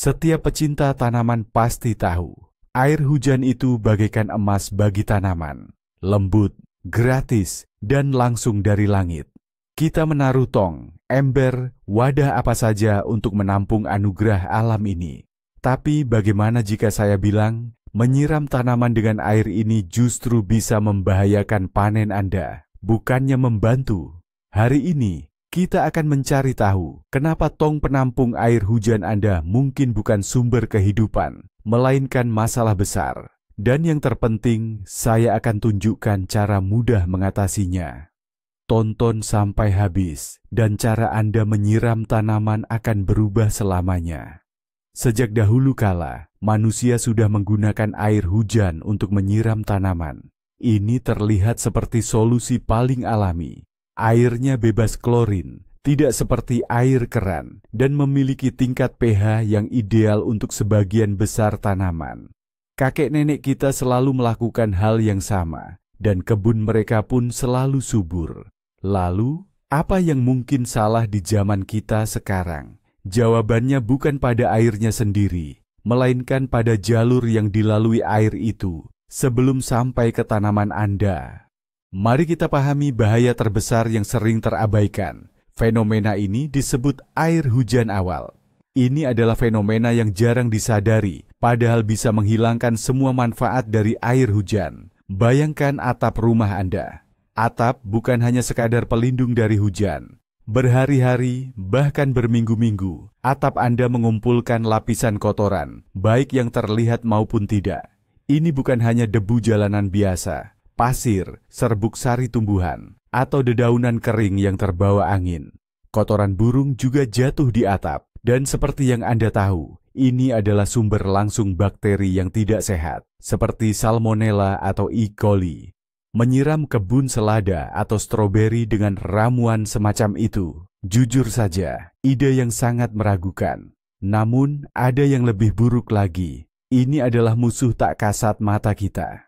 Setiap pecinta tanaman pasti tahu, air hujan itu bagaikan emas bagi tanaman. Lembut, gratis, dan langsung dari langit. Kita menaruh tong, ember, wadah apa saja untuk menampung anugerah alam ini. Tapi bagaimana jika saya bilang, menyiram tanaman dengan air ini justru bisa membahayakan panen Anda, bukannya membantu? Hari ini, kita akan mencari tahu kenapa tong penampung air hujan Anda mungkin bukan sumber kehidupan, melainkan masalah besar. Dan yang terpenting, saya akan tunjukkan cara mudah mengatasinya. Tonton sampai habis, dan cara Anda menyiram tanaman akan berubah selamanya. Sejak dahulu kala, manusia sudah menggunakan air hujan untuk menyiram tanaman. Ini terlihat seperti solusi paling alami. Airnya bebas klorin, tidak seperti air keran, dan memiliki tingkat pH yang ideal untuk sebagian besar tanaman. Kakek nenek kita selalu melakukan hal yang sama, dan kebun mereka pun selalu subur. Lalu, apa yang mungkin salah di zaman kita sekarang? Jawabannya bukan pada airnya sendiri, melainkan pada jalur yang dilalui air itu sebelum sampai ke tanaman Anda. Mari kita pahami bahaya terbesar yang sering terabaikan. Fenomena ini disebut air hujan awal. Ini adalah fenomena yang jarang disadari, padahal bisa menghilangkan semua manfaat dari air hujan. Bayangkan atap rumah Anda. Atap bukan hanya sekadar pelindung dari hujan. Berhari-hari, bahkan berminggu-minggu, atap Anda mengumpulkan lapisan kotoran, baik yang terlihat maupun tidak. Ini bukan hanya debu jalanan biasa, pasir, serbuk sari tumbuhan, atau dedaunan kering yang terbawa angin. Kotoran burung juga jatuh di atap, dan seperti yang Anda tahu, ini adalah sumber langsung bakteri yang tidak sehat, seperti Salmonella atau E. coli. Menyiram kebun selada atau stroberi dengan ramuan semacam itu, jujur saja, ide yang sangat meragukan. Namun, ada yang lebih buruk lagi. Ini adalah musuh tak kasat mata kita.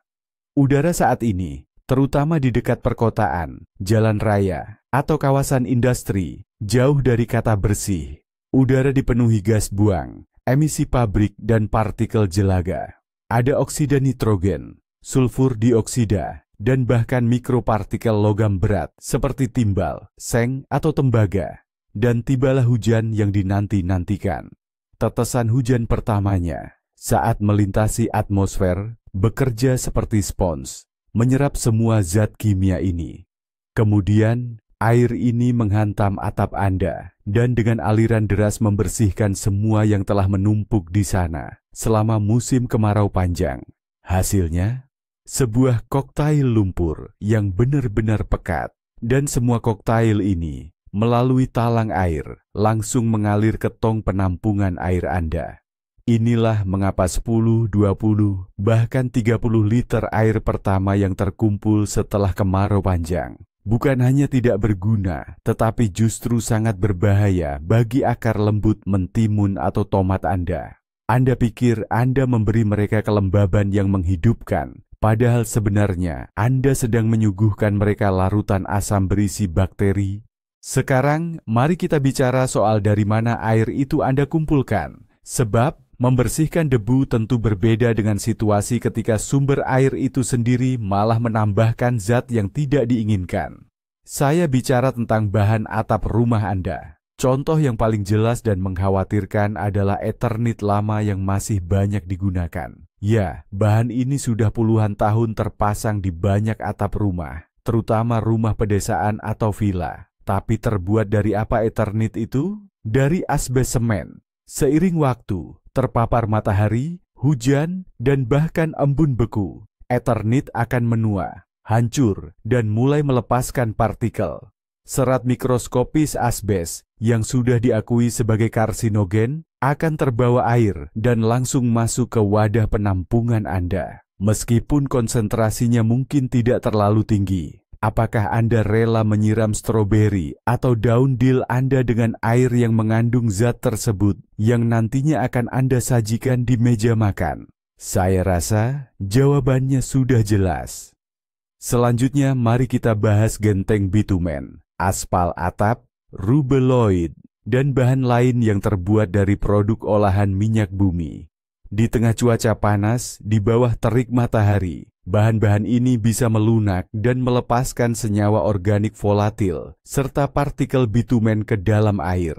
Udara saat ini, terutama di dekat perkotaan, jalan raya, atau kawasan industri, jauh dari kata bersih. Udara dipenuhi gas buang, emisi pabrik dan partikel jelaga. Ada oksida nitrogen, sulfur dioksida, dan bahkan mikropartikel logam berat seperti timbal, seng, atau tembaga. Dan tibalah hujan yang dinanti-nantikan. Tetesan hujan pertamanya, saat melintasi atmosfer, bekerja seperti spons, menyerap semua zat kimia ini. Kemudian, air ini menghantam atap Anda, dan dengan aliran deras membersihkan semua yang telah menumpuk di sana selama musim kemarau panjang. Hasilnya, sebuah koktail lumpur yang benar-benar pekat, dan semua koktail ini melalui talang air langsung mengalir ke tong penampungan air Anda. Inilah mengapa 10, 20, bahkan 30 liter air pertama yang terkumpul setelah kemarau panjang bukan hanya tidak berguna, tetapi justru sangat berbahaya bagi akar lembut mentimun atau tomat Anda. Anda pikir Anda memberi mereka kelembaban yang menghidupkan, padahal sebenarnya Anda sedang menyuguhkan mereka larutan asam berisi bakteri. Sekarang, mari kita bicara soal dari mana air itu Anda kumpulkan. Sebab, membersihkan debu tentu berbeda dengan situasi ketika sumber air itu sendiri malah menambahkan zat yang tidak diinginkan. Saya bicara tentang bahan atap rumah Anda. Contoh yang paling jelas dan mengkhawatirkan adalah Eternit lama yang masih banyak digunakan. Ya, bahan ini sudah puluhan tahun terpasang di banyak atap rumah, terutama rumah pedesaan atau villa. Tapi terbuat dari apa Eternit itu? Dari asbes semen. Seiring waktu, terpapar matahari, hujan, dan bahkan embun beku, Eternit akan menua, hancur, dan mulai melepaskan partikel. Serat mikroskopis asbes yang sudah diakui sebagai karsinogen akan terbawa air dan langsung masuk ke wadah penampungan Anda. Meskipun konsentrasinya mungkin tidak terlalu tinggi. Apakah Anda rela menyiram stroberi atau daun dil Anda dengan air yang mengandung zat tersebut yang nantinya akan Anda sajikan di meja makan? Saya rasa jawabannya sudah jelas. Selanjutnya mari kita bahas genteng bitumen, aspal atap, rubeloid, dan bahan lain yang terbuat dari produk olahan minyak bumi. Di tengah cuaca panas, di bawah terik matahari, bahan-bahan ini bisa melunak dan melepaskan senyawa organik volatil serta partikel bitumen ke dalam air.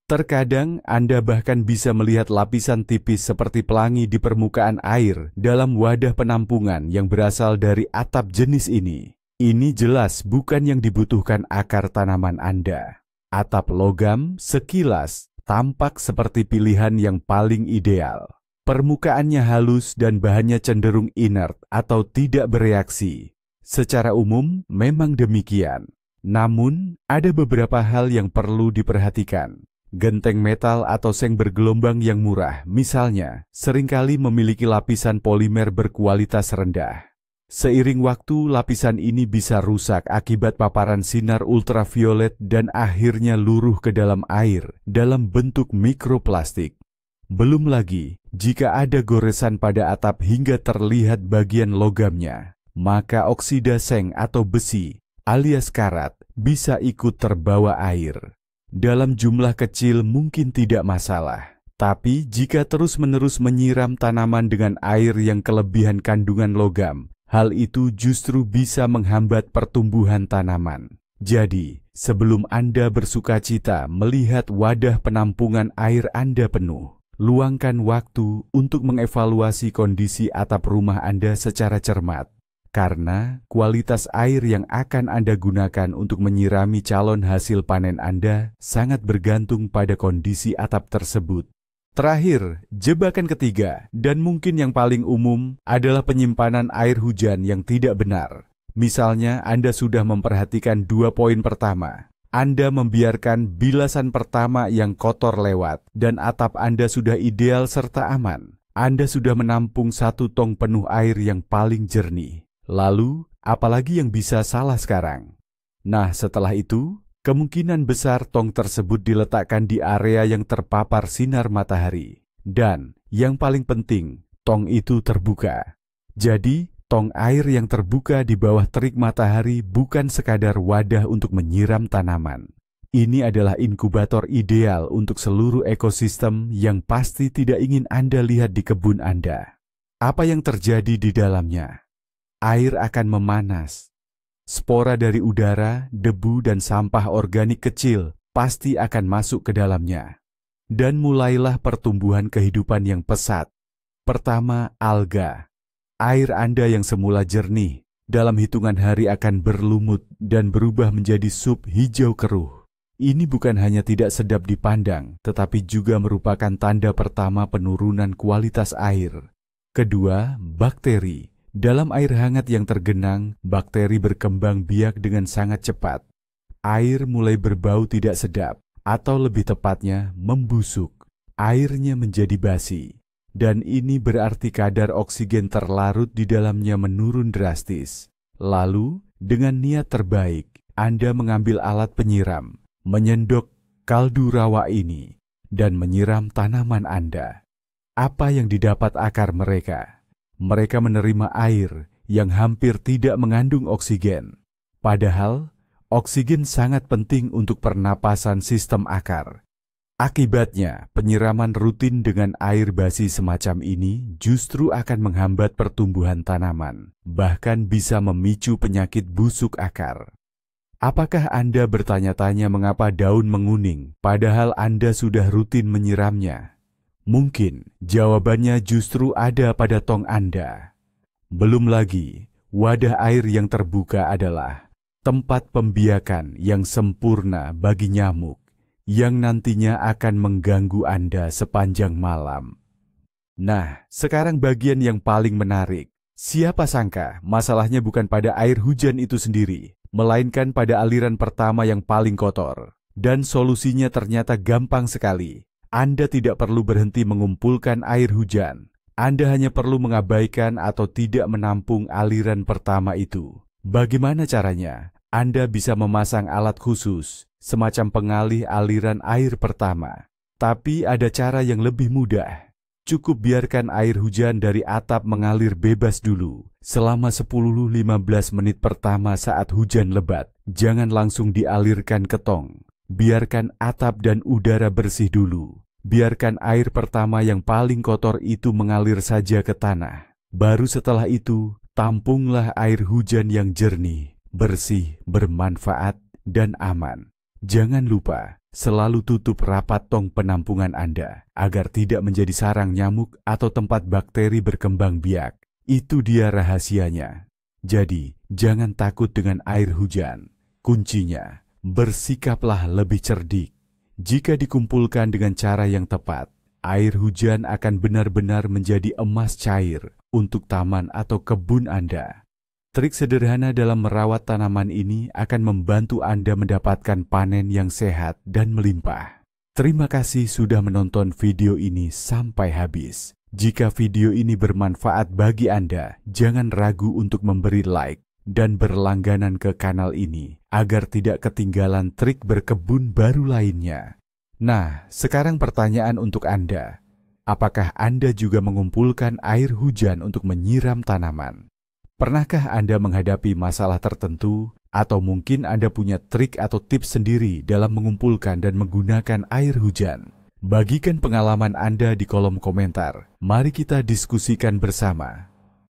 Terkadang Anda bahkan bisa melihat lapisan tipis seperti pelangi di permukaan air dalam wadah penampungan yang berasal dari atap jenis ini. Ini jelas bukan yang dibutuhkan akar tanaman Anda. Atap logam sekilas tampak seperti pilihan yang paling ideal. Permukaannya halus dan bahannya cenderung inert atau tidak bereaksi. Secara umum memang demikian. Namun, ada beberapa hal yang perlu diperhatikan. Genteng metal atau seng bergelombang yang murah, misalnya, seringkali memiliki lapisan polimer berkualitas rendah. Seiring waktu, lapisan ini bisa rusak akibat paparan sinar ultraviolet dan akhirnya luruh ke dalam air dalam bentuk mikroplastik. Belum lagi, jika ada goresan pada atap hingga terlihat bagian logamnya, maka oksida seng atau besi alias karat bisa ikut terbawa air. Dalam jumlah kecil mungkin tidak masalah, tapi jika terus-menerus menyiram tanaman dengan air yang kelebihan kandungan logam, hal itu justru bisa menghambat pertumbuhan tanaman. Jadi, sebelum Anda bersukacita melihat wadah penampungan air Anda penuh, luangkan waktu untuk mengevaluasi kondisi atap rumah Anda secara cermat, karena kualitas air yang akan Anda gunakan untuk menyirami calon hasil panen Anda sangat bergantung pada kondisi atap tersebut. Terakhir, jebakan ketiga dan mungkin yang paling umum adalah penyimpanan air hujan yang tidak benar. Misalnya, Anda sudah memperhatikan 2 poin pertama. Anda membiarkan bilasan pertama yang kotor lewat dan atap Anda sudah ideal serta aman. Anda sudah menampung 1 tong penuh air yang paling jernih. Lalu, apalagi yang bisa salah sekarang? Nah, setelah itu, kemungkinan besar tong tersebut diletakkan di area yang terpapar sinar matahari. Dan, yang paling penting, tong itu terbuka. Jadi, tong air yang terbuka di bawah terik matahari bukan sekadar wadah untuk menyiram tanaman. Ini adalah inkubator ideal untuk seluruh ekosistem yang pasti tidak ingin Anda lihat di kebun Anda. Apa yang terjadi di dalamnya? Air akan memanas. Spora dari udara, debu, dan sampah organik kecil pasti akan masuk ke dalamnya. Dan mulailah pertumbuhan kehidupan yang pesat. Pertama, alga. Air Anda yang semula jernih, dalam hitungan hari akan berlumut dan berubah menjadi sup hijau keruh. Ini bukan hanya tidak sedap dipandang, tetapi juga merupakan tanda pertama penurunan kualitas air. Kedua, bakteri. Dalam air hangat yang tergenang, bakteri berkembang biak dengan sangat cepat. Air mulai berbau tidak sedap, atau lebih tepatnya membusuk. Airnya menjadi basi. Dan ini berarti kadar oksigen terlarut di dalamnya menurun drastis. Lalu, dengan niat terbaik, Anda mengambil alat penyiram, menyendok kaldu rawa ini, dan menyiram tanaman Anda. Apa yang didapat akar mereka? Mereka menerima air yang hampir tidak mengandung oksigen. Padahal, oksigen sangat penting untuk pernapasan sistem akar. Akibatnya, penyiraman rutin dengan air basi semacam ini justru akan menghambat pertumbuhan tanaman, bahkan bisa memicu penyakit busuk akar. Apakah Anda bertanya-tanya mengapa daun menguning, padahal Anda sudah rutin menyiramnya? Mungkin jawabannya justru ada pada tong Anda. Belum lagi, wadah air yang terbuka adalah tempat pembiakan yang sempurna bagi nyamuk, yang nantinya akan mengganggu Anda sepanjang malam. Nah, sekarang bagian yang paling menarik. Siapa sangka masalahnya bukan pada air hujan itu sendiri, melainkan pada aliran pertama yang paling kotor. Dan solusinya ternyata gampang sekali. Anda tidak perlu berhenti mengumpulkan air hujan. Anda hanya perlu mengabaikan atau tidak menampung aliran pertama itu. Bagaimana caranya? Anda bisa memasang alat khusus, semacam pengalih aliran air pertama. Tapi ada cara yang lebih mudah. Cukup biarkan air hujan dari atap mengalir bebas dulu, selama 10-15 menit pertama saat hujan lebat. Jangan langsung dialirkan ke tong. Biarkan atap dan udara bersih dulu. Biarkan air pertama yang paling kotor itu mengalir saja ke tanah. Baru setelah itu, tampunglah air hujan yang jernih, bersih, bermanfaat, dan aman. Jangan lupa, selalu tutup rapat tong penampungan Anda, agar tidak menjadi sarang nyamuk atau tempat bakteri berkembang biak. Itu dia rahasianya. Jadi, jangan takut dengan air hujan. Kuncinya, bersikaplah lebih cerdik. Jika dikumpulkan dengan cara yang tepat, air hujan akan benar-benar menjadi emas cair untuk taman atau kebun Anda. Trik sederhana dalam merawat tanaman ini akan membantu Anda mendapatkan panen yang sehat dan melimpah. Terima kasih sudah menonton video ini sampai habis. Jika video ini bermanfaat bagi Anda, jangan ragu untuk memberi like dan berlangganan ke kanal ini agar tidak ketinggalan trik berkebun baru lainnya. Nah, sekarang pertanyaan untuk Anda. Apakah Anda juga mengumpulkan air hujan untuk menyiram tanaman? Pernahkah Anda menghadapi masalah tertentu, atau mungkin Anda punya trik atau tips sendiri dalam mengumpulkan dan menggunakan air hujan? Bagikan pengalaman Anda di kolom komentar. Mari kita diskusikan bersama.